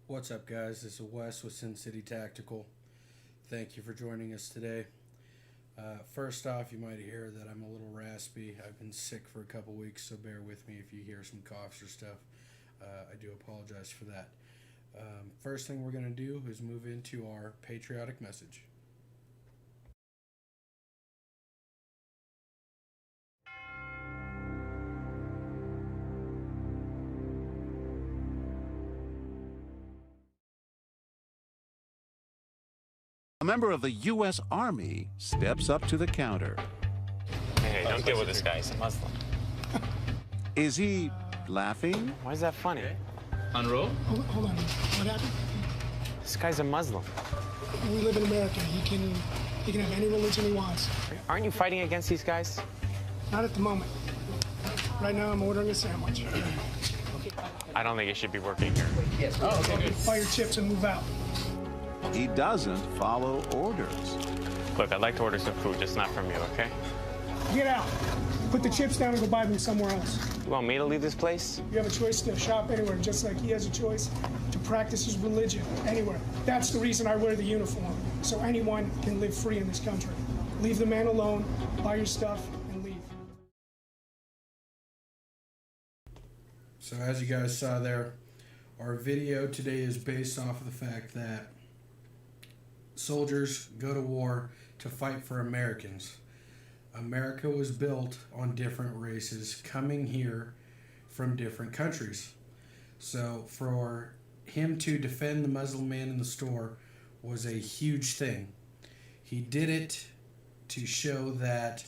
What's up, guys? This is Wes with Sincity Tactical. Thank you for joining us today. First off, you might hear that I'm a little raspy. I've been sick for a couple weeks, so bear with me if you hear some coughs or stuff. I do apologize for that. First thing we're going to do is move into our patriotic message. A member of the U.S. Army steps up to the counter. Hey, don't deal with this guy. He's a Muslim. Is he laughing? Why is that funny? Unroll? Hold on. What happened? This guy's a Muslim. We live in America. He can have any religion he wants. Aren't you fighting against these guys? Not at the moment. Right now, I'm ordering a sandwich. I don't think you should be working here. Oh, okay, good. Buy your chips and move out. He doesn't follow orders. Look, I'd like to order some food, just not from you, okay? Get out. Put the chips down and go buy them somewhere else. You want me to leave this place? You have a choice to shop anywhere, just like he has a choice to practice his religion anywhere. That's the reason I wear the uniform, so anyone can live free in this country. Leave the man alone, buy your stuff, and leave. So as you guys saw there, our video today is based off of the fact that soldiers go to war to fight for Americans. America was built on different races coming here from different countries. So for him to defend the Muslim man in the store was a huge thing. He did it to show that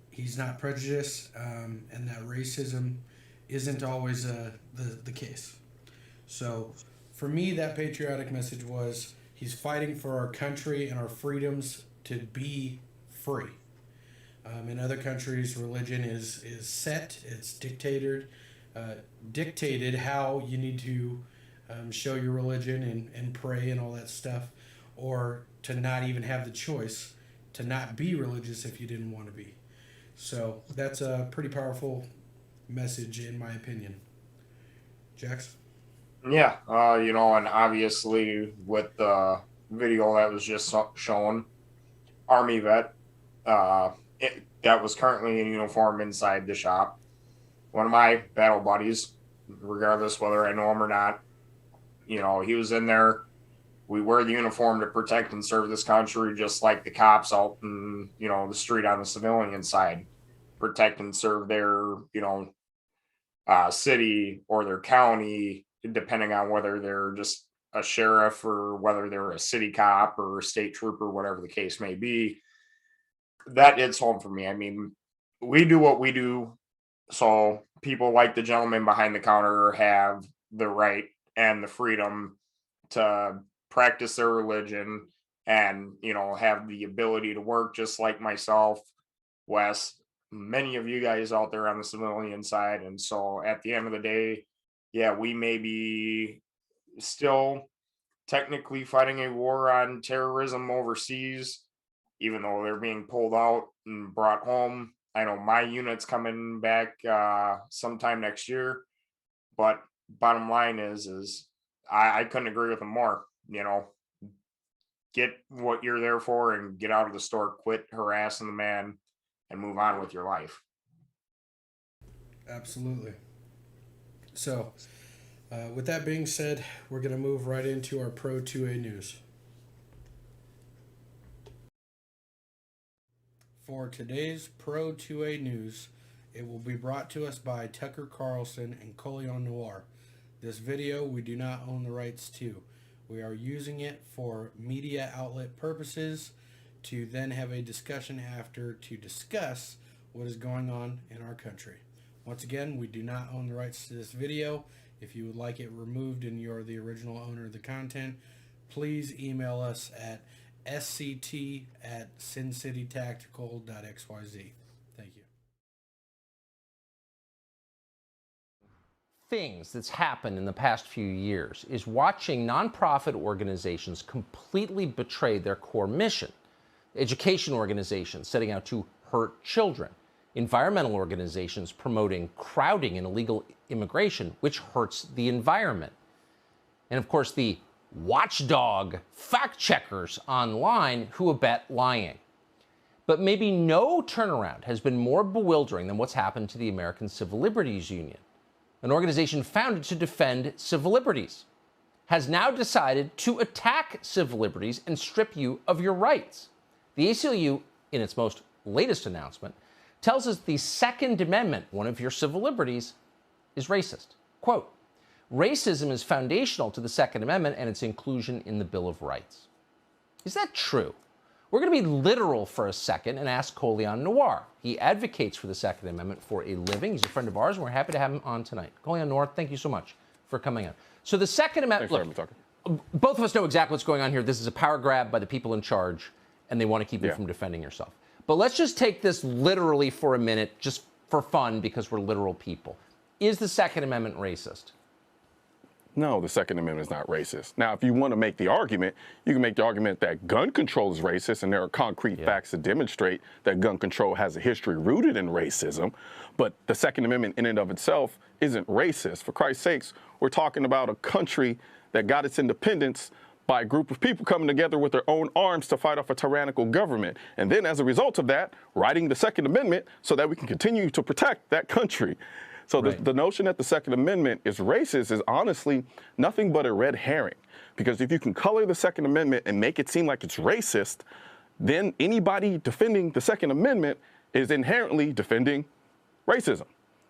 he's not prejudiced and that racism isn't always the case. So for me, that patriotic message was he's fighting for our country and our freedoms to be free. In other countries, religion is set, it's dictated how you need to show your religion and pray and all that stuff, or to not even have the choice to not be religious if you didn't want to be. So that's a pretty powerful message in my opinion. Jax? Yeah, and obviously with the video that was just shown, Army vet, that was currently in uniform inside the shop. One of my battle buddies, regardless whether I know him or not, he was in there. We wear the uniform to protect and serve this country, just like the cops out in, the street on the civilian side, protect and serve their, city or their county, depending on whether they're just a sheriff or whether they're a city cop or a state trooper, whatever the case may be. That hits home for me. I mean, we do what we do, so people like the gentleman behind the counter have the right and the freedom to practice their religion and, have the ability to work just like myself, Wes, many of you guys out there on the civilian side. And so at the end of the day, yeah, we may be still technically fighting a war on terrorism overseas, even though they're being pulled out and brought home. I know my unit's coming back sometime next year, but bottom line is I couldn't agree with them more. Get what you're there for and get out of the store, quit harassing the man, and move on with your life. Absolutely. So, with that being said, we're going to move right into our Pro 2A news. For today's Pro 2A news, it will be brought to us by Tucker Carlson and Colion Noir. This video we do not own the rights to. We are using it for media outlet purposes to then have a discussion after to discuss what is going on in our country. Once again, we do not own the rights to this video. If you would like it removed and you're the original owner of the content, please email us at sct@sincitytactical.xyz. Thank you. Things that's happened in the past few years is watching nonprofit organizations completely betray their core mission. Education organizations setting out to hurt children. Environmental organizations promoting crowding and illegal immigration, which hurts the environment. and of course the watchdog fact checkers online who abet lying. But maybe no turnaround has been more bewildering than what's happened to the American Civil Liberties Union, an organization founded to defend civil liberties, has now decided to attack civil liberties and strip you of your rights. The ACLU, in its most latest announcement, tells us the Second Amendment, one of your civil liberties, is racist. Quote, racism is foundational to the Second Amendment and its inclusion in the Bill of Rights. Is that true? We're going to be literal for a second and ask Colion Noir. He advocates for the Second Amendment for a living. He's a friend of ours, and we're happy to have him on tonight. Colion Noir, thank you so much for coming on. So the Second Amendment, look, both of us know exactly what's going on here. This is a power grab by the people in charge, and they want to keep you from defending yourself. But let's just take this literally for a minute, just for fun, because we're literal people. Is the Second Amendment racist? No, the Second Amendment is not racist. Now, if you want to make the argument, you can make the argument that gun control is racist, and there are concrete facts to demonstrate that gun control has a history rooted in racism. But the Second Amendment in and of itself isn't racist. For Christ's sakes, we're talking about a country that got its independence by a group of people coming together with their own arms to fight off a tyrannical government. And then as a result of that, writing the Second Amendment so that we can continue to protect that country. So the notion that the Second Amendment is racist is honestly nothing but a red herring. Because if you can color the Second Amendment and make it seem like it's racist, then anybody defending the Second Amendment is inherently defending racism.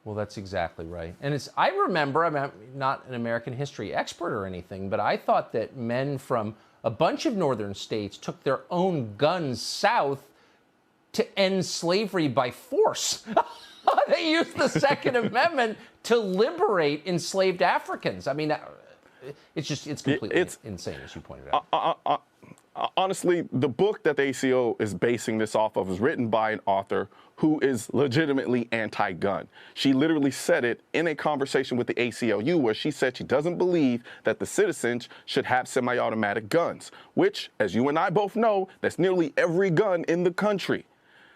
Well, that's exactly right. And I remember, I'm not an American history expert or anything, but I thought that men from a bunch of northern states took their own guns south to end slavery by force. They used the Second Amendment to liberate enslaved Africans. I mean, it's completely insane, as you pointed out. Honestly, the book that the ACO is basing this off of is written by an author who is legitimately anti-gun. She literally said it in a conversation with the ACLU where she said she doesn't believe that the citizens should have semi-automatic guns, which, as you and I both know, that's nearly every gun in the country.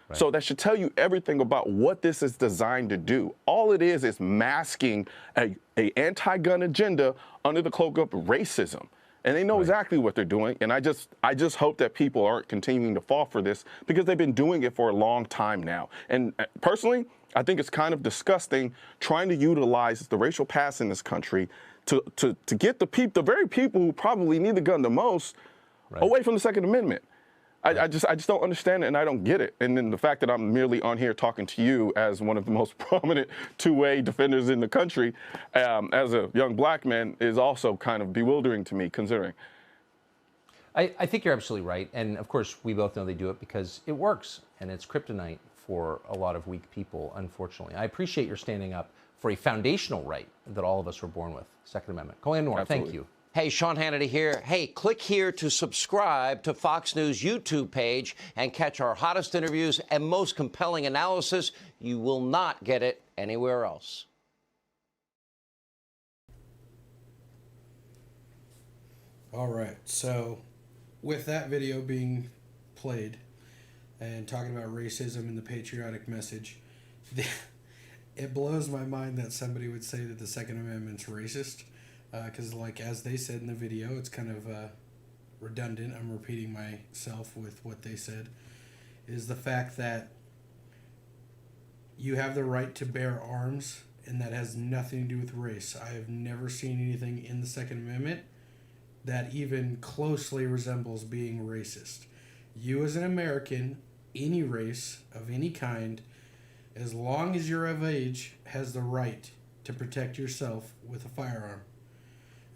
Right. So that should tell you everything about what this is designed to do. All it is masking a anti-gun agenda under the cloak of racism. And they know exactly what they're doing. And I just hope that people aren't continuing to fall for this because they've been doing it for a long time now. And personally, I think it's kind of disgusting trying to utilize the racial past in this country to get the very people who probably need the gun the most away from the Second Amendment. I just don't understand it, and I don't get it. And then the fact that I'm merely on here talking to you as one of the most prominent two-way defenders in the country, as a young black man, is also kind of bewildering to me, considering. I think you're absolutely right. And of course, we both know they do it because it works, and it's kryptonite for a lot of weak people, unfortunately. I appreciate your standing up for a foundational right that all of us were born with, Second Amendment. Colion Noir, thank you. Hey, Sean Hannity here. Hey, click here to subscribe to Fox News YouTube page and catch our hottest interviews and most compelling analysis. You will not get it anywhere else. All right, so with that video being played and talking about racism and the patriotic message, it blows my mind that somebody would say that the Second Amendment's racist. Because, like, as they said in the video, it's kind of redundant. I'm repeating myself with what they said. Is the fact that you have the right to bear arms, and that has nothing to do with race. I have never seen anything in the Second Amendment that even closely resembles being racist. You, as an American, any race of any kind, as long as you're of age, has the right to protect yourself with a firearm.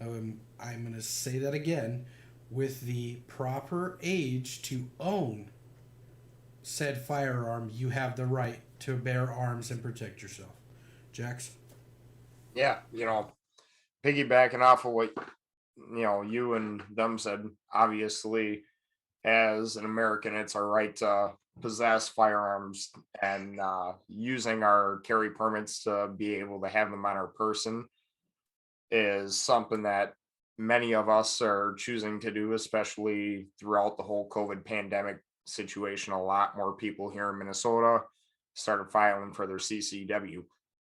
I'm going to say that again. With the proper age to own said firearm, you have the right to bear arms and protect yourself. Jax? Yeah, piggybacking off of what, you and them said, obviously, as an American, it's our right to possess firearms and using our carry permits to be able to have them on our person is something that many of us are choosing to do, especially throughout the whole COVID pandemic situation. A lot more people here in Minnesota started filing for their CCW.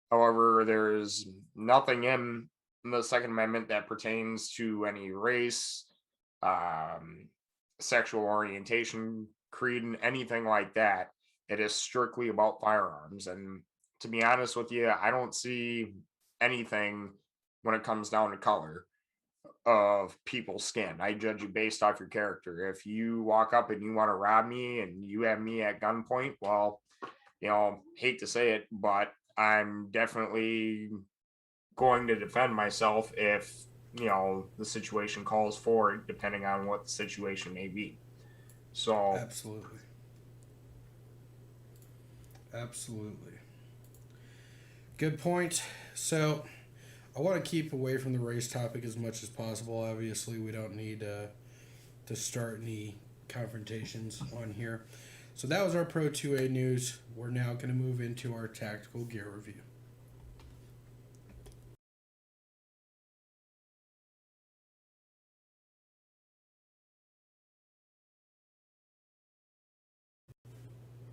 However, there's nothing in the Second Amendment that pertains to any race, um, sexual orientation, creed, and anything like that. It is strictly about firearms. And to be honest with you, I don't see anything when it comes down to color of people's skin. I judge you based off your character. If you walk up and you want to rob me and you have me at gunpoint, well, hate to say it, but I'm definitely going to defend myself if, the situation calls for it, depending on what the situation may be. So, Absolutely. Absolutely. Good point. So, I want to keep away from the race topic as much as possible. Obviously, we don't need to start any confrontations on here. So, that was our Pro 2A news. We're now going to move into our tactical gear review.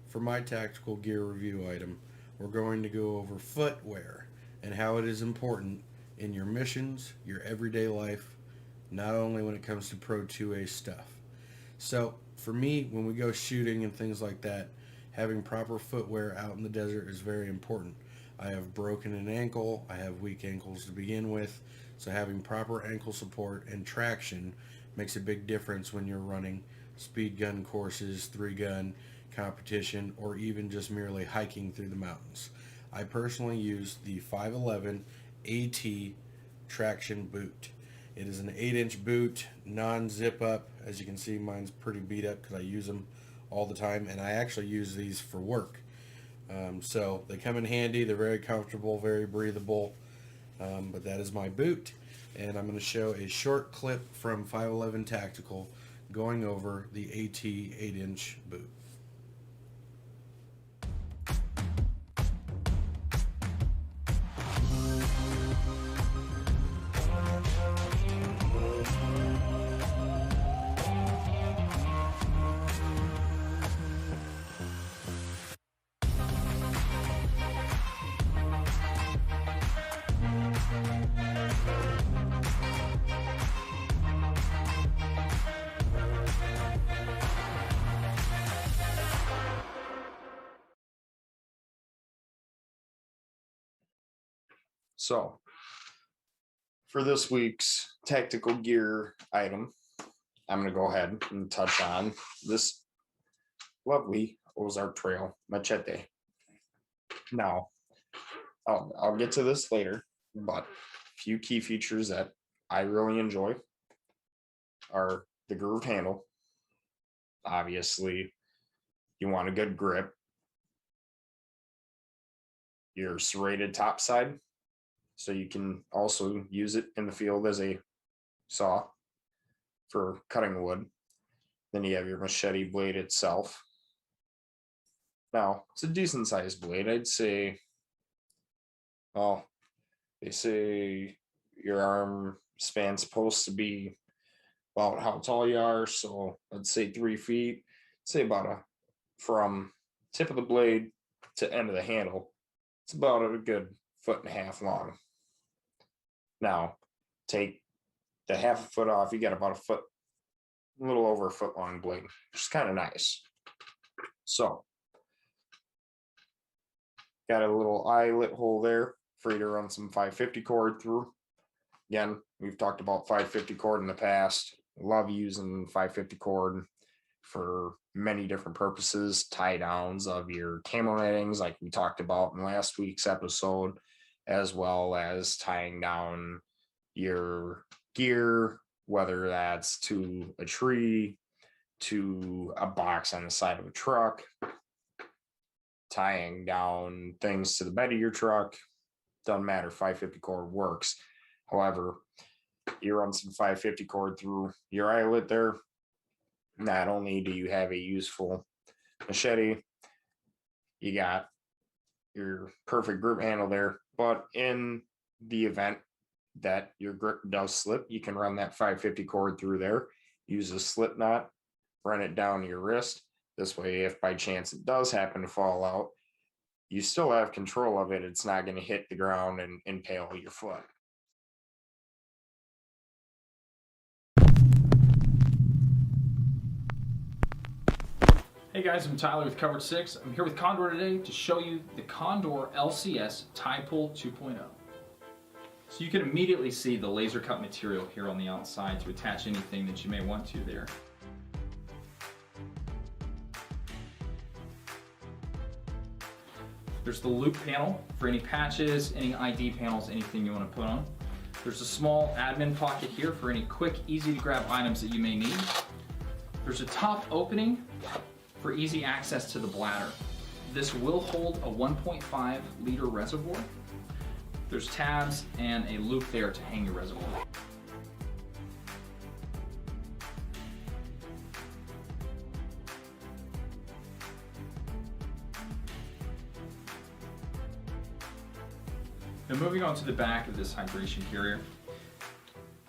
For my tactical gear review item, we're going to go over footwear and how it is important in your missions, your everyday life, not only when it comes to Pro 2A stuff. So, for me, when we go shooting and things like that, having proper footwear out in the desert is very important. I have broken an ankle, I have weak ankles to begin with, so having proper ankle support and traction makes a big difference when you're running speed gun courses, 3-gun competition, or even just merely hiking through the mountains. I personally use the 511 AT traction boot. It is an 8-inch boot, non-zip up. As you can see, mine's pretty beat up because I use them all the time, and I actually use these for work. So they come in handy. They're very comfortable, very breathable, but that is my boot. And I'm going to show a short clip from 511 Tactical going over the AT 8-inch boot. So for this week's tactical gear item, I'm going to go ahead and touch on this lovely Ozark Trail machete. Now, I'll get to this later, but a few key features that I really enjoy are the grooved handle. Obviously, you want a good grip. Your serrated top side, so you can also use it in the field as a saw for cutting wood. Then you have your machete blade itself. Now, it's a decent sized blade. I'd say, well, they say your arm span's supposed to be about how tall you are. So let's say 3 feet. Say about from tip of the blade to end of the handle. It's about a good 1.5 feet long. Now, take the 1/2 foot off, you got about a little over a foot long blade, which is kind of nice. So, got a little eyelet hole there for you to run some 550 cord through. Again, we've talked about 550 cord in the past. Love using 550 cord for many different purposes, tie downs of your camo nettings, like we talked about in last week's episode, as well as tying down your gear, whether that's to a tree, to a box on the side of a truck, tying down things to the bed of your truck. Doesn't matter, 550 cord works. However, you run some 550 cord through your eyelet there. Not only do you have a useful machete, you got your perfect grip handle there, but in the event that your grip does slip, you can run that 550 cord through there, use a slip knot, run it down your wrist. This way, if by chance it does happen to fall out, you still have control of it. It's not going to hit the ground and impale your foot. Hey guys, I'm Tyler with Covered 6. I'm here with Condor today to show you the Condor LCS Tie Pull 2.0. So you can immediately see the laser cut material here on the outside to attach anything that you may want to there. There's the loop panel for any patches, any ID panels, anything you want to put on. There's a small admin pocket here for any quick, easy to grab items that you may need. There's a top opening for easy access to the bladder. This will hold a 1.5 liter reservoir. There's tabs and a loop there to hang your reservoir. Now moving on to the back of this hydration carrier,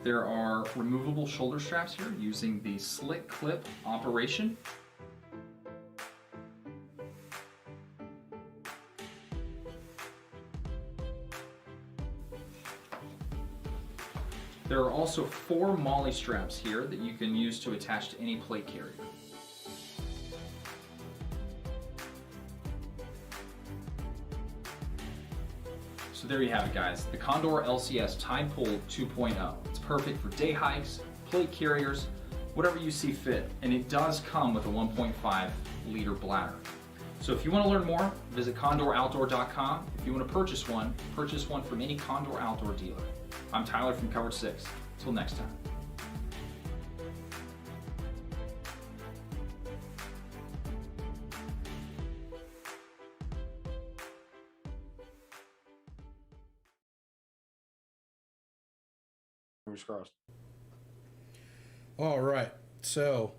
there are removable shoulder straps here using the slick clip operation. There are also 4 MOLLE straps here that you can use to attach to any plate carrier. So there you have it, guys. The Condor LCS Tie Pull 2.0. It's perfect for day hikes, plate carriers, whatever you see fit. And it does come with a 1.5 liter bladder. So if you want to learn more, visit CondorOutdoor.com. If you want to purchase one from any Condor Outdoor dealer. I'm Tyler from Covered 6. Until next time. Fingers crossed. All right, so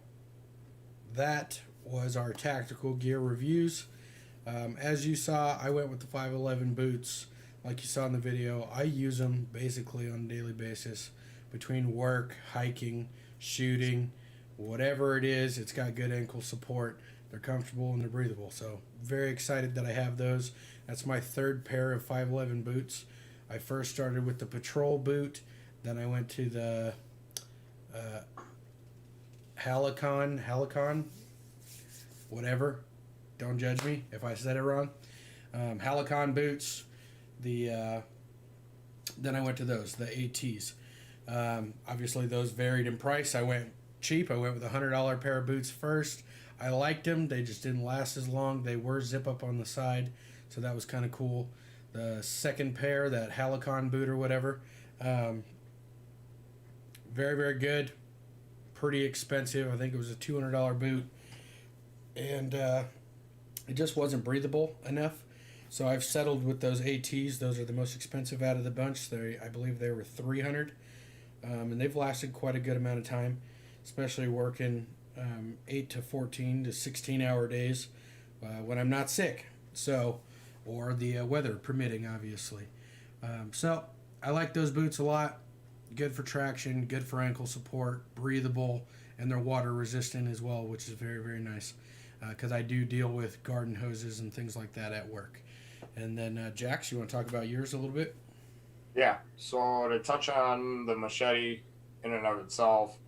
that was our tactical gear reviews. As you saw, I went with the 511 boots. Like you saw in the video, I use them basically on a daily basis between work, hiking, shooting, whatever it is. It's got good ankle support. They're comfortable and they're breathable. So very excited that I have those. That's my 3rd pair of 511 boots. I first started with the patrol boot. Then I went to the Halicon, whatever. Don't judge me if I said it wrong. Halicon boots. Then I went to those, the ATs. Obviously, those varied in price. I went cheap. I went with a $100 pair of boots first. I liked them. They just didn't last as long. They were zip up on the side, so that was kind of cool. The second pair, that Halicon boot or whatever, very, very good. Pretty expensive. I think it was a $200 boot. And it just wasn't breathable enough. So I've settled with those ATs. Those are the most expensive out of the bunch. I believe they were $300. And they've lasted quite a good amount of time, especially working 8 to 14 to 16-hour days when I'm not sick. So, or the weather permitting, obviously. So I like those boots a lot. Good for traction, good for ankle support, breathable, and they're water resistant as well, which is very, very nice. Because I do deal with garden hoses and things like that at work. And then, Jax, you want to talk about yours a little bit? Yeah, so to touch on the machete in and of itself,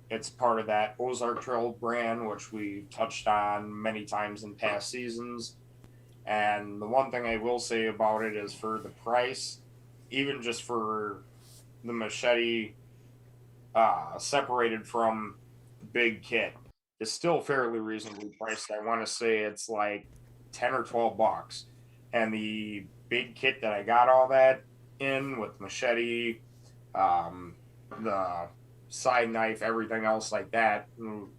it's part of that Ozark Trail brand, which we've touched on many times in past seasons. And the one thing I will say about it is for the price, even just for the machete separated from the big kit, is still fairly reasonably priced. I want to say it's like 10 or 12 bucks. And the big kit that I got all that in with machete, the side knife, everything else like that,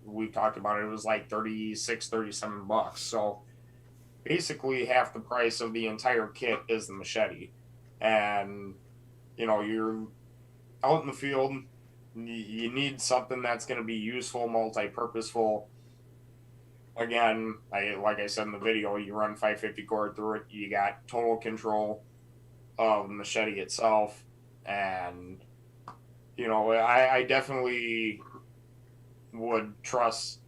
we talked about it, was like 36, 37 bucks. So basically half the price of the entire kit is the machete. And, you know, you're out in the field, you need something that's going to be useful, multi-purposeful. Again, like I said in the video, you run 550 cord through it, you got total control of the machete itself, and you know, I definitely would trust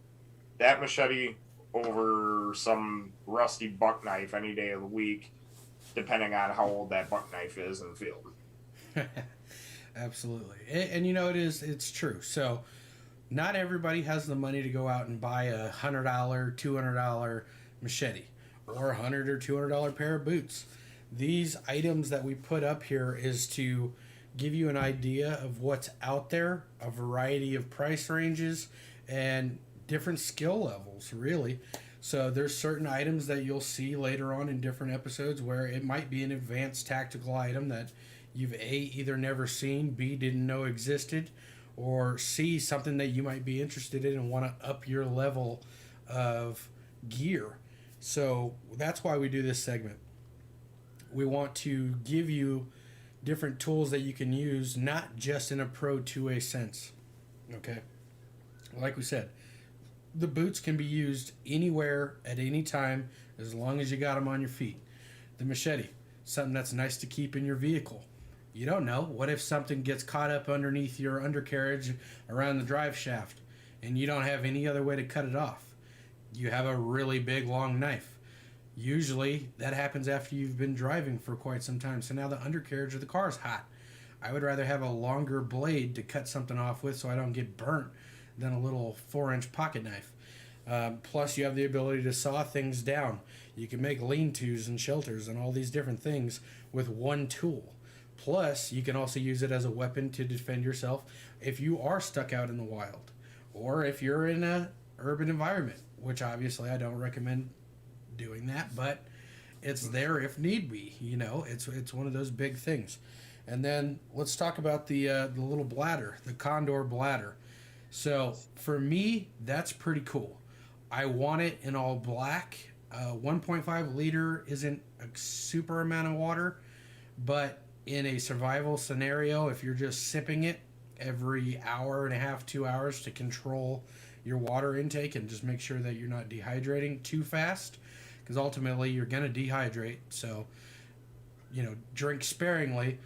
that machete over some rusty buck knife any day of the week, depending on how old that buck knife is in the field. Absolutely. And you know, it's true. So Not everybody has the money to go out and buy a $100, $200 machete or a $100 or $200 pair of boots. These items that we put up here is to give you an idea of what's out there, a variety of price ranges, and different skill levels, really. So there's certain items that you'll see later on in different episodes where it might be an advanced tactical item that you've A, either never seen, B, didn't know existed, or C, something that you might be interested in and want to up your level of gear. So that's why we do this segment. We want to give you different tools that you can use, not just in a Pro 2A sense. Okay? Like we said, the boots can be used anywhere at any time as long as you got them on your feet. The machete, something that's nice to keep in your vehicle. You don't know. What if something gets caught up underneath your undercarriage around the drive shaft and you don't have any other way to cut it off? You have a really big, long knife. Usually that happens after you've been driving for quite some time. So now the undercarriage of the car is hot. I would rather have a longer blade to cut something off with so I don't get burnt than a little 4-inch pocket knife. Plus you have the ability to saw things down. You can make lean-tos and shelters and all these different things with one tool. Plus, you can also use it as a weapon to defend yourself if you are stuck out in the wild, or if you're in an urban environment, which obviously I don't recommend doing that, but it's there if need be. You know, it's one of those big things. And then let's talk about the little bladder, the Condor bladder. So for me, that's pretty cool. I want it in all black. 1.5 liter isn't a super amount of water, but in a survival scenario, if you're just sipping it every hour and a half, 2 hours to control your water intake and just make sure that you're not dehydrating too fast, because ultimately you're going to dehydrate. So, you know, drink sparingly.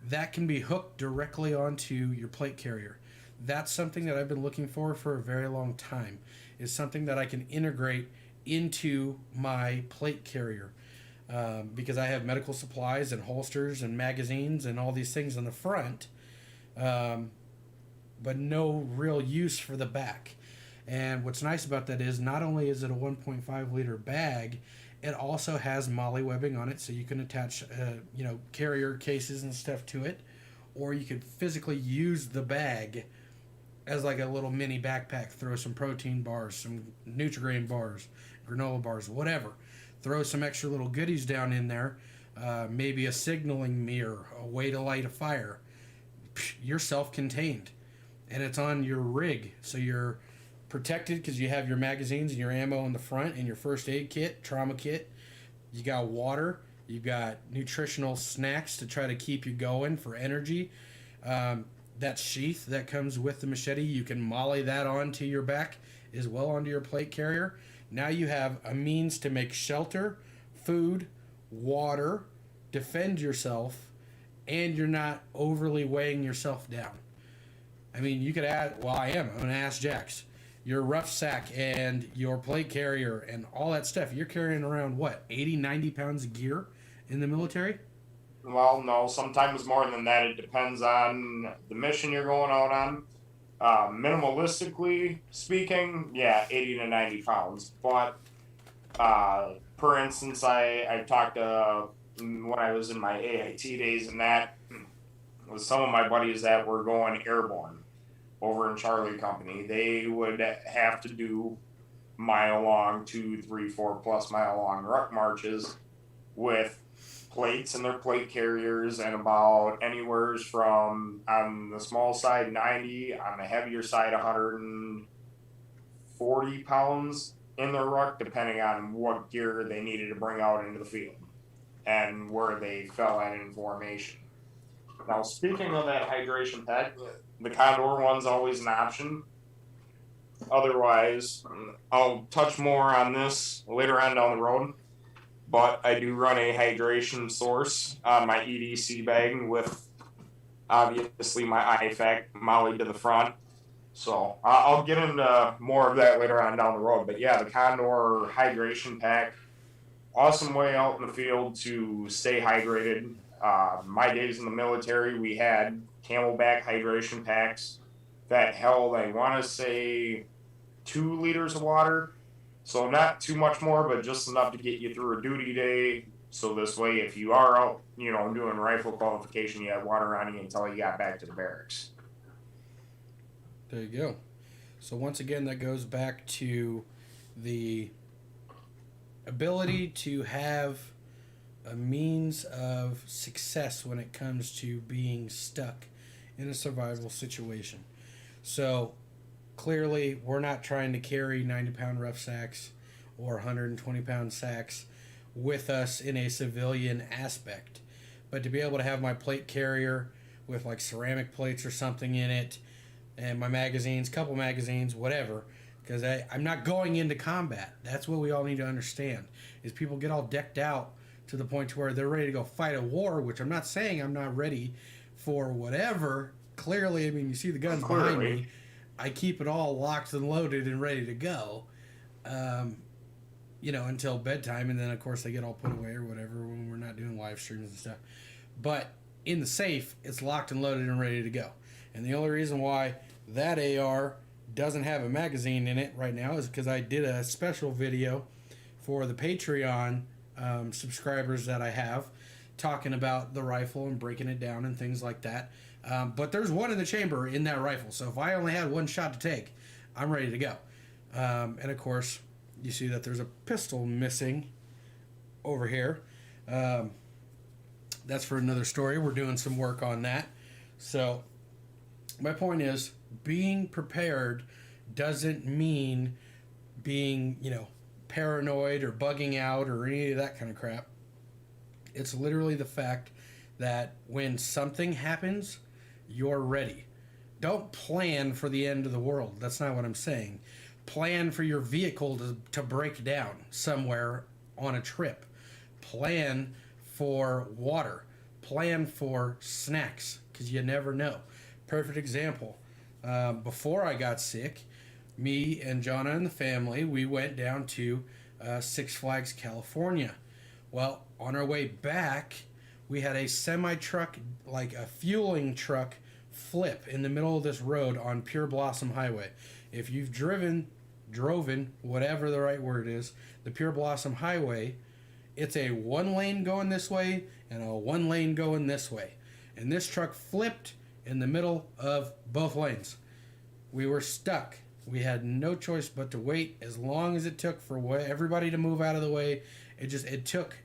That can be hooked directly onto your plate carrier. That's something that I've been looking for a very long time, is something that I can integrate into my plate carrier. Because I have medical supplies and holsters and magazines and all these things on the front, but no real use for the back. And what's nice about that is not only is it a 1.5 liter bag, it also has MOLLE webbing on it, so you can attach carrier cases and stuff to it, or you could physically use the bag as like a little mini backpack. Throw some protein bars, some Nutri-Grain bars, granola bars, whatever. Throw some extra little goodies down in there, maybe a signaling mirror, a way to light a fire. You're self-contained, and it's on your rig, so you're protected because you have your magazines and your ammo in the front and your first aid kit, trauma kit. You got water, you got nutritional snacks to try to keep you going for energy. That sheath that comes with the machete, you can MOLLE that onto your back as well onto your plate carrier. Now you have a means to make shelter, food, water, defend yourself, and you're not overly weighing yourself down. I mean, you could add, I'm going to ask Jax, your rough sack and your plate carrier and all that stuff. You're carrying around, 80, 90 pounds of gear in the military? Well, no, sometimes more than that. It depends on the mission you're going out on. Minimalistically speaking, 80 to 90 pounds. But, for instance, I talked when I was in my AIT days and that, with some of my buddies that were going airborne over in Charlie Company. They would have to do mile-long, 2, 3, 4+ mile-long ruck marches with plates in their plate carriers, and about anywhere from, on the small side, 90, on the heavier side, 140 pounds in their ruck, depending on what gear they needed to bring out into the field and where they fell in formation. Now, speaking of that hydration pack, the Condor one's always an option. Otherwise, I'll touch more on this later on down the road. But I do run a hydration source on my EDC bag with, obviously, my IFAC MOLLE to the front. So I'll get into more of that later on down the road. But yeah, the Condor hydration pack, awesome way out in the field to stay hydrated. My days in the military, we had Camelback hydration packs, that held, I want to say, 2 liters of water. So not too much more, but just enough to get you through a duty day. So this way, if you are out, doing rifle qualification, you have water on you until you got back to the barracks. There you go. So once again, that goes back to the ability to have a means of success when it comes to being stuck in a survival situation. So clearly, we're not trying to carry 90-pound rough sacks or 120-pound sacks with us in a civilian aspect. But to be able to have my plate carrier with like ceramic plates or something in it, and my magazines, couple magazines, whatever, because I'm not going into combat. That's what we all need to understand, is people get all decked out to the point to where they're ready to go fight a war, which I'm not saying I'm not ready for whatever. Clearly, I mean, you see the guns behind me. I keep it all locked and loaded and ready to go, until bedtime. And then, of course, they get all put away or whatever when we're not doing live streams and stuff. But in the safe, it's locked and loaded and ready to go. And the only reason why that AR doesn't have a magazine in it right now is because I did a special video for the Patreon subscribers that I have, talking about the rifle and breaking it down and things like that. But there's one in the chamber in that rifle, so if I only had one shot to take, I'm ready to go. And of course, you see that there's a pistol missing over here. That's for another story. We're doing some work on that. So my point is, being prepared doesn't mean being, paranoid or bugging out or any of that kind of crap. It's literally the fact that when something happens, you're ready. Don't plan for the end of the world. That's not what I'm saying. Plan for your vehicle to break down somewhere on a trip. Plan for water. Plan for snacks, because you never know. Perfect example. Before I got sick, me and Jonna and the family, we went down to Six Flags, California. Well, on our way back, we had a semi-truck, like a fueling truck, flip in the middle of this road on Pure Blossom Highway. If you've droven, whatever the right word is, the Pure Blossom Highway, it's a one lane going this way and a one lane going this way. And this truck flipped in the middle of both lanes. We were stuck. We had no choice but to wait as long as it took for everybody to move out of the way. It took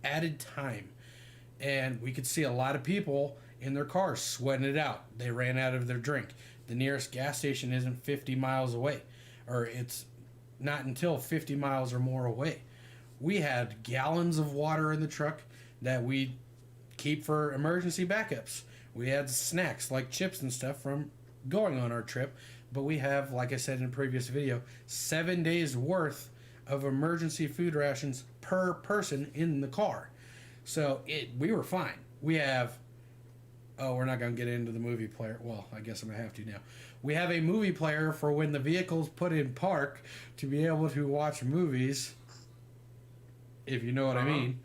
added time. And we could see a lot of people in their cars sweating it out. They ran out of their drink. The nearest gas station isn't 50 miles away, or it's not until 50 miles or more away. We had gallons of water in the truck that we keep for emergency backups. We had snacks like chips and stuff from going on our trip, but we have, like I said in a previous video, 7 days worth of emergency food rations per person in the car. So we were fine. We have, we're not going to get into the movie player. Well, I guess I'm going to have to now. We have a movie player for when the vehicle's put in park to be able to watch movies, if you know what I mean.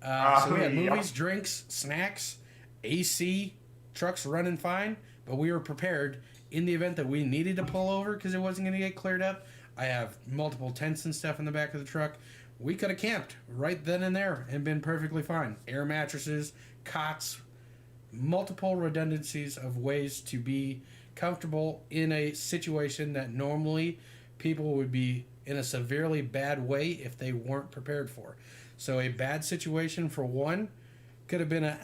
So we had movies, drinks, snacks, AC, trucks running fine, but we were prepared in the event that we needed to pull over because it wasn't going to get cleared up. I have multiple tents and stuff in the back of the truck. We could have camped right then and there and been perfectly fine. Air mattresses, cots, multiple redundancies of ways to be comfortable in a situation that normally people would be in a severely bad way if they weren't prepared for. So a bad situation for one could have been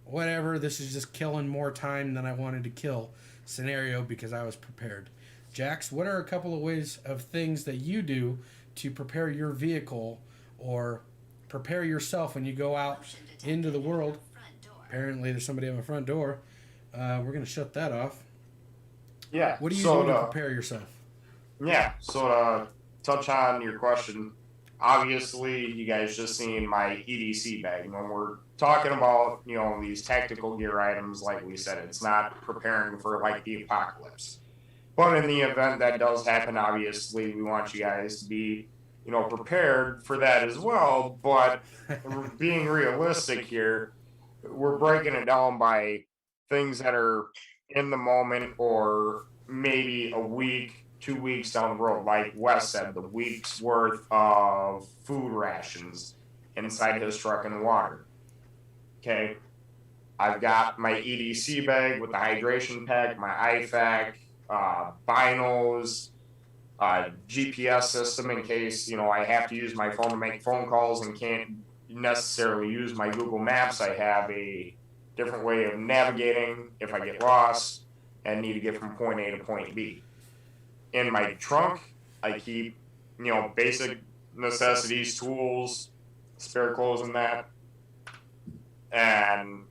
whatever, this is just killing more time than I wanted to kill scenario because I was prepared. Jax, what are a couple of ways of things that you do to prepare your vehicle or prepare yourself when you go out into the world? Apparently there's somebody on the front door. We're going to shut that off. Yeah. What do you do to prepare yourself? Yeah, so touch on your question, obviously you guys just seen my EDC bag. When we're talking about, these tactical gear items, like we said, it's not preparing for like the apocalypse. But in the event that does happen, obviously we want you guys to be, prepared for that as well. But being realistic here, we're breaking it down by things that are in the moment, or maybe a week, 2 weeks down the road. Like Wes said, the week's worth of food rations inside his truck and water. Okay. I've got my EDC bag with the hydration pack, my IFAC, binos, GPS system in case, I have to use my phone to make phone calls and can't necessarily use my Google Maps. I have a different way of navigating if I get lost and need to get from point A to point B. In my trunk, I keep, basic necessities, tools, spare clothes, and that. And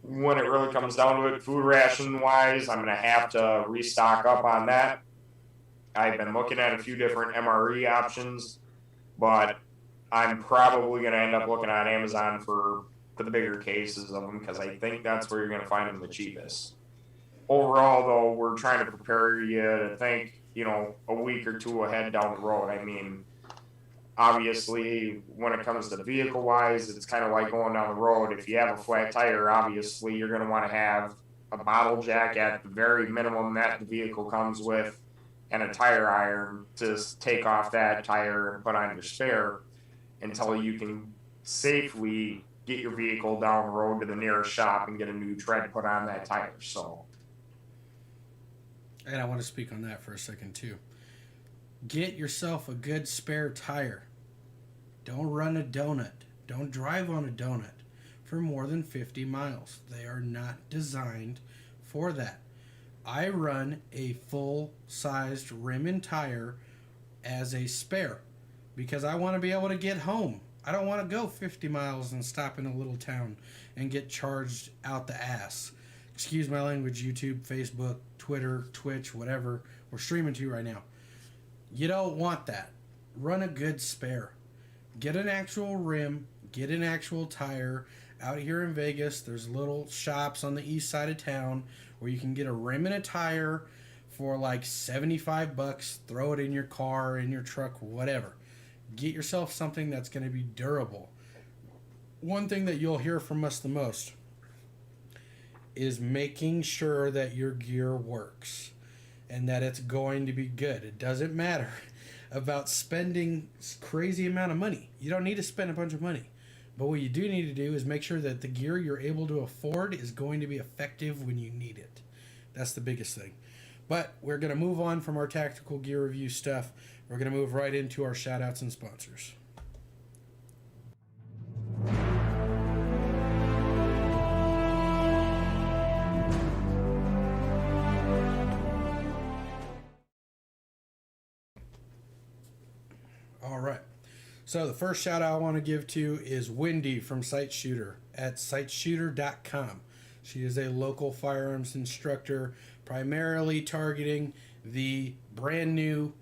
when it really comes down to it, food ration wise, I'm going to have to restock up on that. I've been looking at a few different MRE options, but I'm probably going to end up looking on Amazon for the bigger cases of them, because I think that's where you're going to find them the cheapest. Overall, though, we're trying to prepare you to think, a week or two ahead down the road. I mean, obviously, when it comes to vehicle wise, it's kind of like going down the road. If you have a flat tire, obviously, you're going to want to have a bottle jack at the very minimum that the vehicle comes with, and a tire iron to take off that tire and put on your spare until you can safely get your vehicle down the road to the nearest shop and get a new tread put on that tire. So, and I want to speak on that for a second too. Get yourself a good spare tire. Don't run a donut. Don't drive on a donut for more than 50 miles. They are not designed for that. I run a full-sized rim and tire as a spare because I want to be able to get home. I don't want to go 50 miles and stop in a little town and get charged out the ass. Excuse my language, YouTube, Facebook, Twitter, Twitch, whatever we're streaming to right now. You don't want that. Run a good spare. Get an actual rim. Get an actual tire. Out here in Vegas, there's little shops on the east side of town where you can get a rim and a tire for like $75. Throw it in your car, in your truck, whatever. Get yourself something that's going to be durable. One thing that you'll hear from us the most is making sure that your gear works and that it's going to be good. It doesn't matter about spending crazy amount of money. You don't need to spend a bunch of money. But what you do need to do is make sure that the gear you're able to afford is going to be effective when you need it. That's the biggest thing. But we're going to move on from our tactical gear review stuff. We're going to move right into our shout outs and sponsors. All right. So the first shout out I want to give to is Wendy from Sight Shooter at sightshooter.com. She is a local firearms instructor, primarily targeting the brand new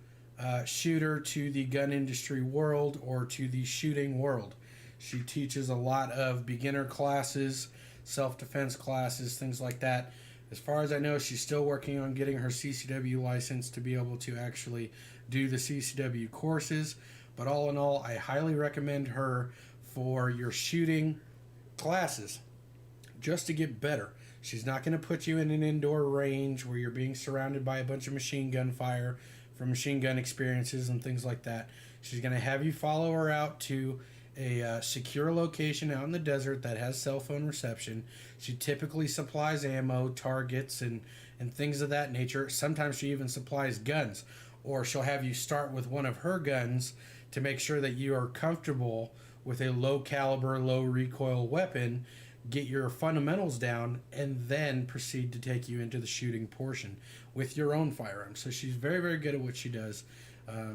shooter to the gun industry world or to the shooting world. She teaches a lot of beginner classes, self-defense classes, things like that. As far as I know, she's still working on getting her CCW license to be able to actually do the CCW courses. But all in all, I highly recommend her for your shooting classes just to get better. She's not going to put you in an indoor range where you're being surrounded by a bunch of machine gun fire from machine gun experiences and things like that. She's going to have you follow her out to a secure location out in the desert that has cell phone reception. She typically supplies ammo, targets, and things of that nature. Sometimes she even supplies guns, or she'll have you start with one of her guns to make sure that you are comfortable with a low caliber, low recoil weapon, get your fundamentals down, and then proceed to take you into the shooting portion with your own firearm. So she's very, very good at what she does.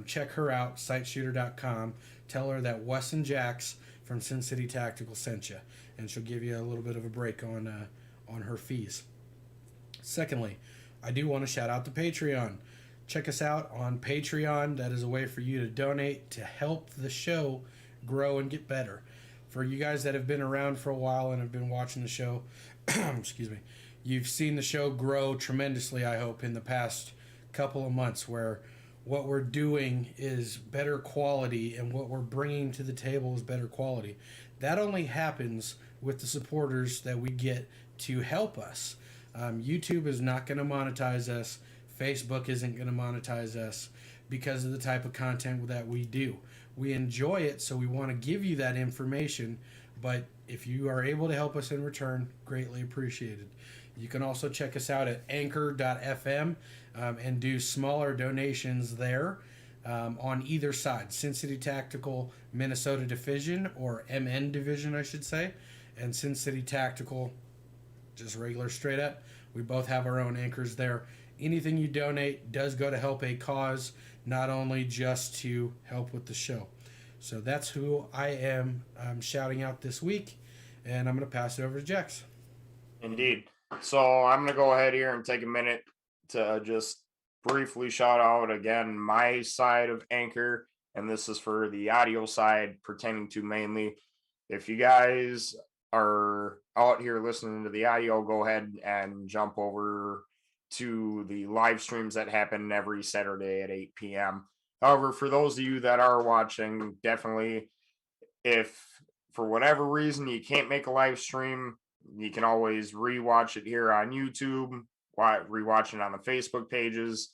Check her out, sightshooter.com. Tell her that Wes and Jax from Sincity Tactical sent you, and she'll give you a little bit of a break on her fees. Secondly, I do want to shout out to Patreon. Check us out on Patreon. That is a way for you to donate to help the show grow and get better. For you guys that have been around for a while and have been watching the show, excuse me, you've seen the show grow tremendously, I hope, in the past couple of months, where what we're doing is better quality and what we're bringing to the table is better quality. That only happens with the supporters that we get to help us. YouTube is not going to monetize us. Facebook isn't going to monetize us because of the type of content that we do. We enjoy it, so we want to give you that information, but if you are able to help us in return, greatly appreciated. You can also check us out at anchor.fm and do smaller donations there on either side, Sincity Tactical Minnesota Division, or MN Division, I should say, and Sincity Tactical, just regular straight up. We both have our own anchors there. Anything you donate does go to help a cause, not only just to help with the show. So that's who I am shouting out this week, and I'm going to pass it over to Jax. Indeed. So I'm going to go ahead here and take a minute to just briefly shout out again my side of Anchor, and this is for the audio side pertaining to mainly, if you guys are out here listening to the audio, go ahead and jump over to the live streams that happen every Saturday at 8 p.m. However, for those of you that are watching, definitely, if for whatever reason you can't make a live stream, you can always rewatch it here on YouTube, rewatch it on the Facebook pages,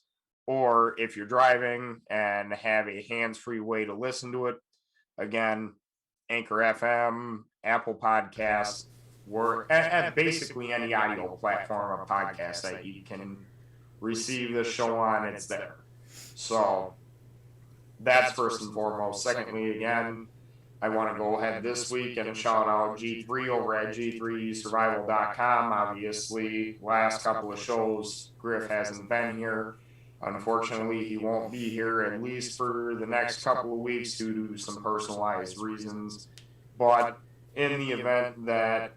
or if you're driving and have a hands-free way to listen to it, again, Anchor FM, Apple Podcasts, or at basically any audio platform of podcast that you can receive this show on, it's there. So that's first and foremost. Secondly, again, I want to go ahead this week and shout out G3 over at G3Survival.com. Obviously, last couple of shows, Griff hasn't been here. Unfortunately, he won't be here at least for the next couple of weeks due to some personalized reasons. But in the event that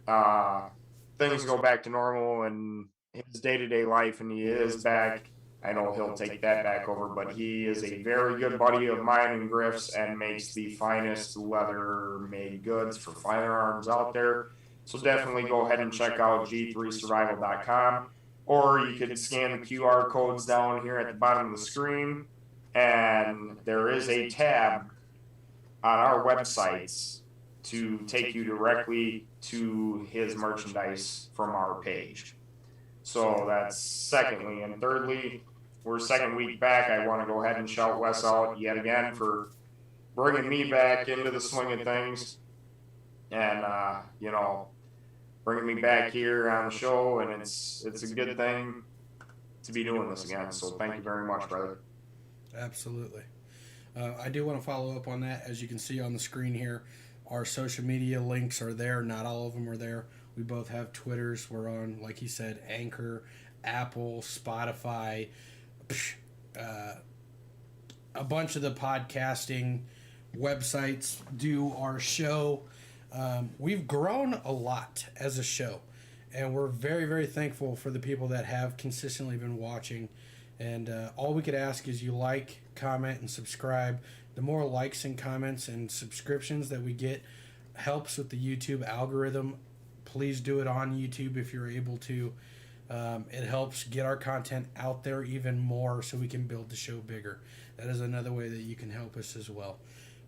things go back to normal and his day-to-day life and he is back, I know he'll take that back over, but he is a very good buddy of mine and Griff's and makes the finest leather-made goods for firearms out there. So definitely go ahead and check out G3Survival.com, or you could scan the QR codes down here at the bottom of the screen, and there is a tab on our websites to take you directly to his merchandise from our page. So that's secondly. And thirdly, we're second week back. I want to go ahead and shout Wes out yet again for bringing me back into the swing of things and, bringing me back here on the show. And it's a good thing to be doing this again. So thank you very much, brother. Absolutely. I do want to follow up on that. As you can see on the screen here, our social media links are there. Not all of them are there. We both have Twitters. We're on, like he said, Anchor, Apple, Spotify, a bunch of the podcasting websites do our show. We've grown a lot as a show, and we're very, very thankful for the people that have consistently been watching. And all we could ask is you like, comment, and subscribe. The more likes and comments and subscriptions that we get helps with the YouTube algorithm. Please do it on YouTube if you're able to. It helps get our content out there even more so we can build the show bigger. That is another way that you can help us as well.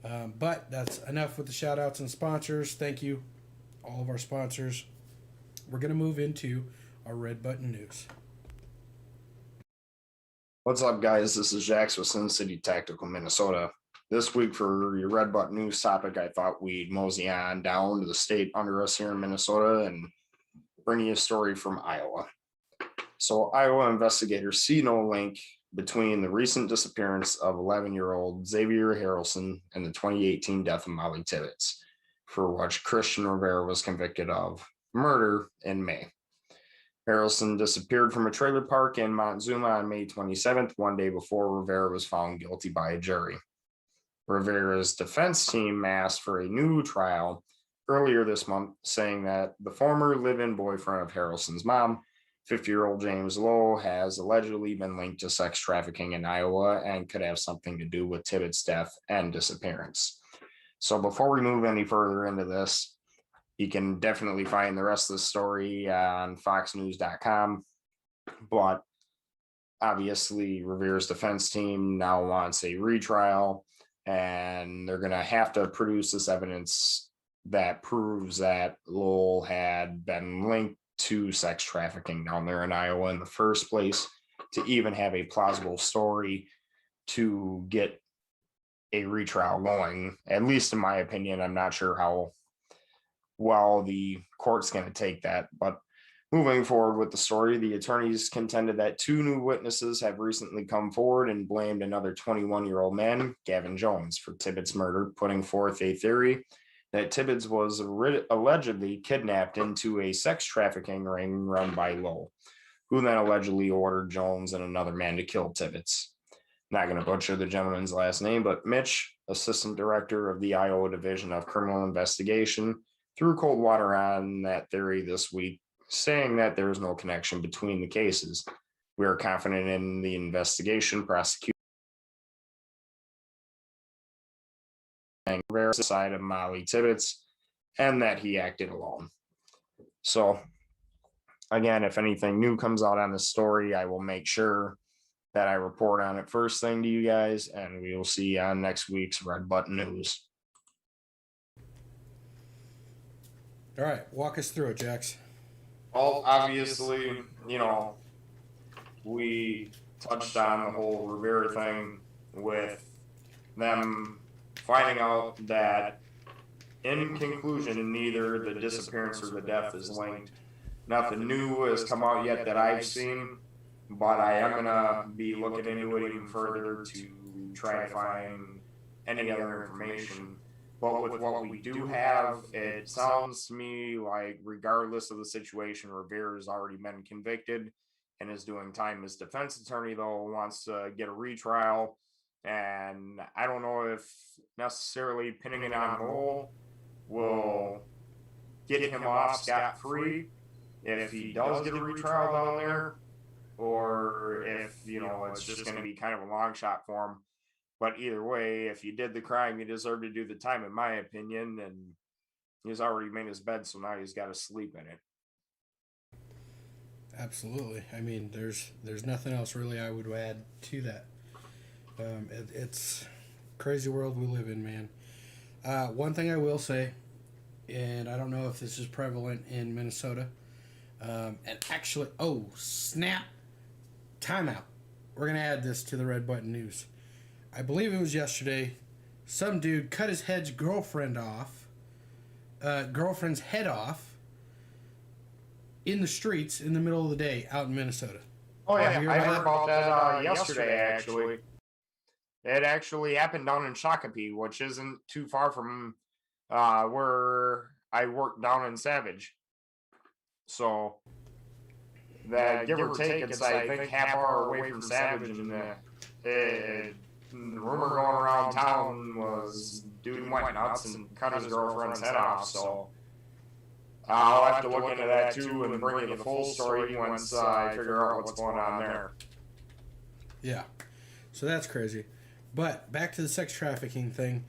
But that's enough with the shout outs and sponsors. Thank you, all of our sponsors. We're going to move into our Red Button News. What's up, guys? This is Jax with Sincity Tactical Minnesota. This week for your Red Button News topic, I thought we'd mosey on down to the state under us here in Minnesota and bring you a story from Iowa. So Iowa investigators see no link between the recent disappearance of 11-year-old Xavier Harrelson and the 2018 death of Molly Tibbetts, for which Christian Rivera was convicted of murder in May. Harrelson disappeared from a trailer park in Montezuma on May 27th, one day before Rivera was found guilty by a jury. Rivera's defense team asked for a new trial earlier this month, saying that the former live-in boyfriend of Harrelson's mom, 50-year-old James Lowe, has allegedly been linked to sex trafficking in Iowa and could have something to do with Tibbetts' death and disappearance. So before we move any further into this, you can definitely find the rest of the story on foxnews.com. But obviously, Rivera's defense team now wants a retrial, and they're going to have to produce this evidence that proves that Lowell had been linked to sex trafficking down there in Iowa in the first place to even have a plausible story to get a retrial going. At least in my opinion, I'm not sure how well the court's going to take that. But moving forward with the story, the attorneys contended that 2 new witnesses have recently come forward and blamed another 21-year-old man, Gavin Jones, for Tibbetts' murder, putting forth a theory that Tibbetts was allegedly kidnapped into a sex trafficking ring run by Lowe, who then allegedly ordered Jones and another man to kill Tibbetts. Not going to butcher the gentleman's last name, but Mitch, assistant director of the Iowa Division of Criminal Investigation, threw cold water on that theory this week, saying that there is no connection between the cases. We are confident in the investigation, prosecution, and side of Molly Tibbetts, and that he acted alone. So, again, if anything new comes out on this story, I will make sure that I report on it first thing to you guys, and we will see you on next week's Red Button News. All right, walk us through it, Jax. Well, obviously, we touched on the whole Rivera thing with them finding out that, in conclusion, neither the disappearance or the death is linked. Nothing new has come out yet that I've seen, but I am going to be looking into it even further to try to find any other information. But with what we do have, it sounds to me like, regardless of the situation, Rivera's already been convicted and is doing time. His defense attorney, though, wants to get a retrial. And I don't know if necessarily pinning it on Lowell will get him off scot-free if he does get a retrial down there, or if, it's just going to be kind of a long shot for him. But either way, if you did the crime, you deserve to do the time, in my opinion. And he's already made his bed, so now he's got to sleep in it. Absolutely. I mean, there's nothing else really I would add to that. It's crazy world we live in, man. One thing I will say, and I don't know if this is prevalent in Minnesota, and actually, oh, snap, timeout. We're going to add this to the Red Button News. I believe it was yesterday, some dude cut his girlfriend's head off in the streets in the middle of the day out in Minnesota. Oh yeah, I heard about that yesterday, actually. It actually happened down in Shakopee, which isn't too far from where I work down in Savage. So, that give or take, it's, I think, half hour away from Savage, and the rumor going around town was dude went nuts and cut his girlfriend's head off. So I'll have to look into that too and bring you the full story once I figure out what's going on there. Yeah, so that's crazy. But back to the sex trafficking thing.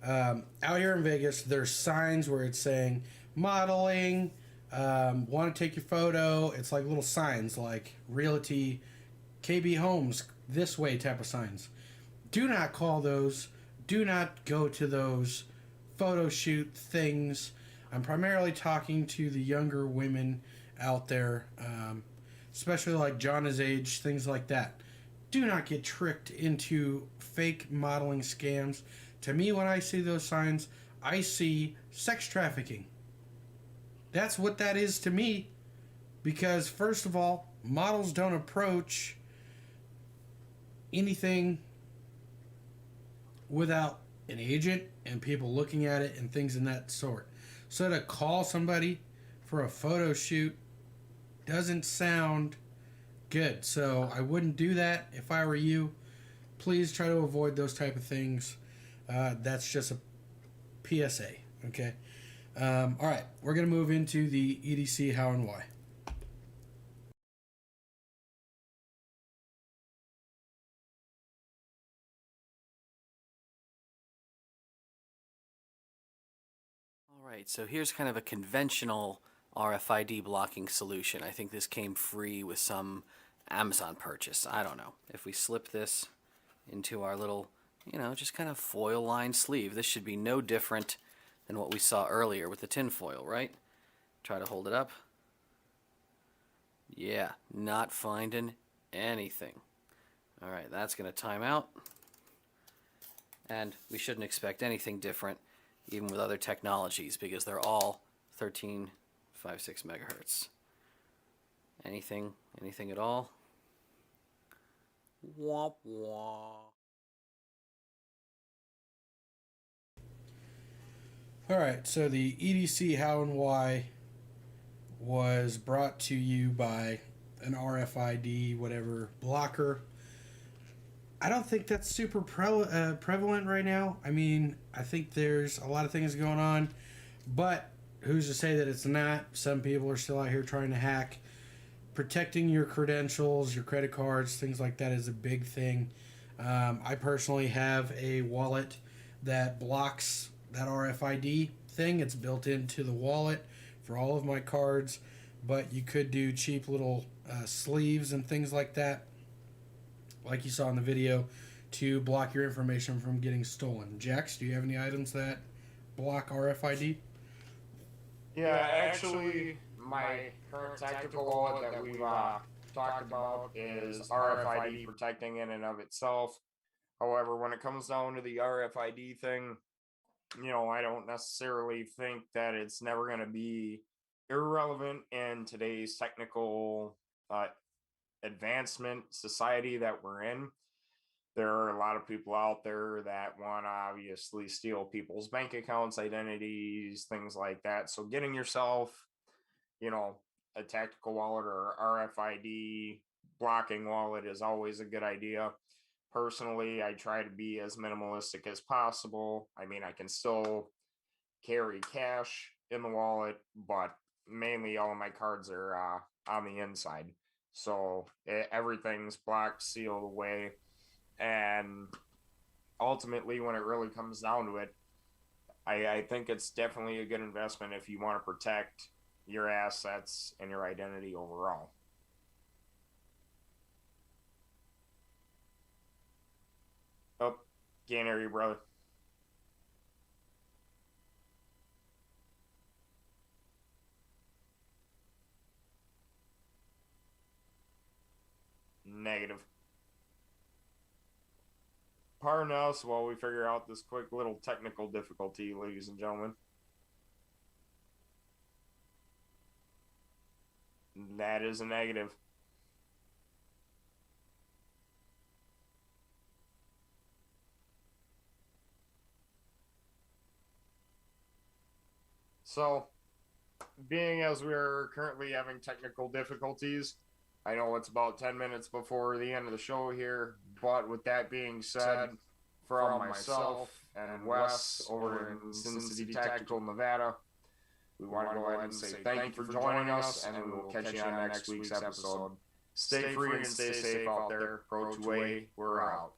Out here in Vegas, there's signs where it's saying modeling, want to take your photo. It's like little signs like Realty, KB Homes, this way type of signs. Do not call those. Do not go to those photo shoot things. I'm primarily talking to the younger women out there, especially like Jonna's age, things like that. Do not get tricked into fake modeling scams. To me, when I see those signs, I see sex trafficking. That's what that is to me. Because, first of all, models don't approach anything without an agent and people looking at it and things in that sort. So to call somebody for a photo shoot doesn't sound good. So I wouldn't do that if I were you. Please try to avoid those type of things. That's just a PSA, okay? All right, we're going to move into the EDC how and why. All right, so here's kind of a conventional RFID blocking solution. I think this came free with some Amazon purchase. I don't know. If we slip this into our little, just kind of foil lined sleeve, this should be no different than what we saw earlier with the tin foil, right? Try to hold it up. Yeah, not finding anything. All right, that's going to time out. And we shouldn't expect anything different, even with other technologies, because they're all 13.56 megahertz. Anything at all? Womp womp. All right, so the EDC How and Why was brought to you by an RFID whatever blocker. I don't think that's super prevalent right now. I mean, I think there's a lot of things going on, but who's to say that it's not? Some people are still out here trying to hack. Protecting your credentials, your credit cards, things like that is a big thing. I personally have a wallet that blocks that RFID thing. It's built into the wallet for all of my cards, but you could do cheap little sleeves and things like that, like you saw in the video, to block your information from getting stolen. Jax, do you have any items that block RFID? Yeah, actually, my current tactical wallet that we've talked about is RFID protecting in and of itself. However, when it comes down to the RFID thing, I don't necessarily think that it's never going to be irrelevant in today's technical advancement society that we're in. There are a lot of people out there that want to obviously steal people's bank accounts, identities, things like that. So getting yourself, a tactical wallet or RFID blocking wallet is always a good idea. Personally, I try to be as minimalistic as possible. I mean, I can still carry cash in the wallet, but mainly all of my cards are on the inside. So everything's blocked, sealed away. And ultimately, when it really comes down to it, I think it's definitely a good investment if you want to protect your assets and your identity overall. Oh, can't hear you, brother. Negative. Pardon us while we figure out this quick little technical difficulty, ladies and gentlemen. That is a negative. So, being as we're currently having technical difficulties, I know it's about 10 minutes before the end of the show here, but with that being said, from myself and Wes over in Sincity Tactical, Nevada, we want to go ahead and say thank you for joining us, and we will catch you on next week's episode. Stay free and stay safe out there. Pro 2A, we're out.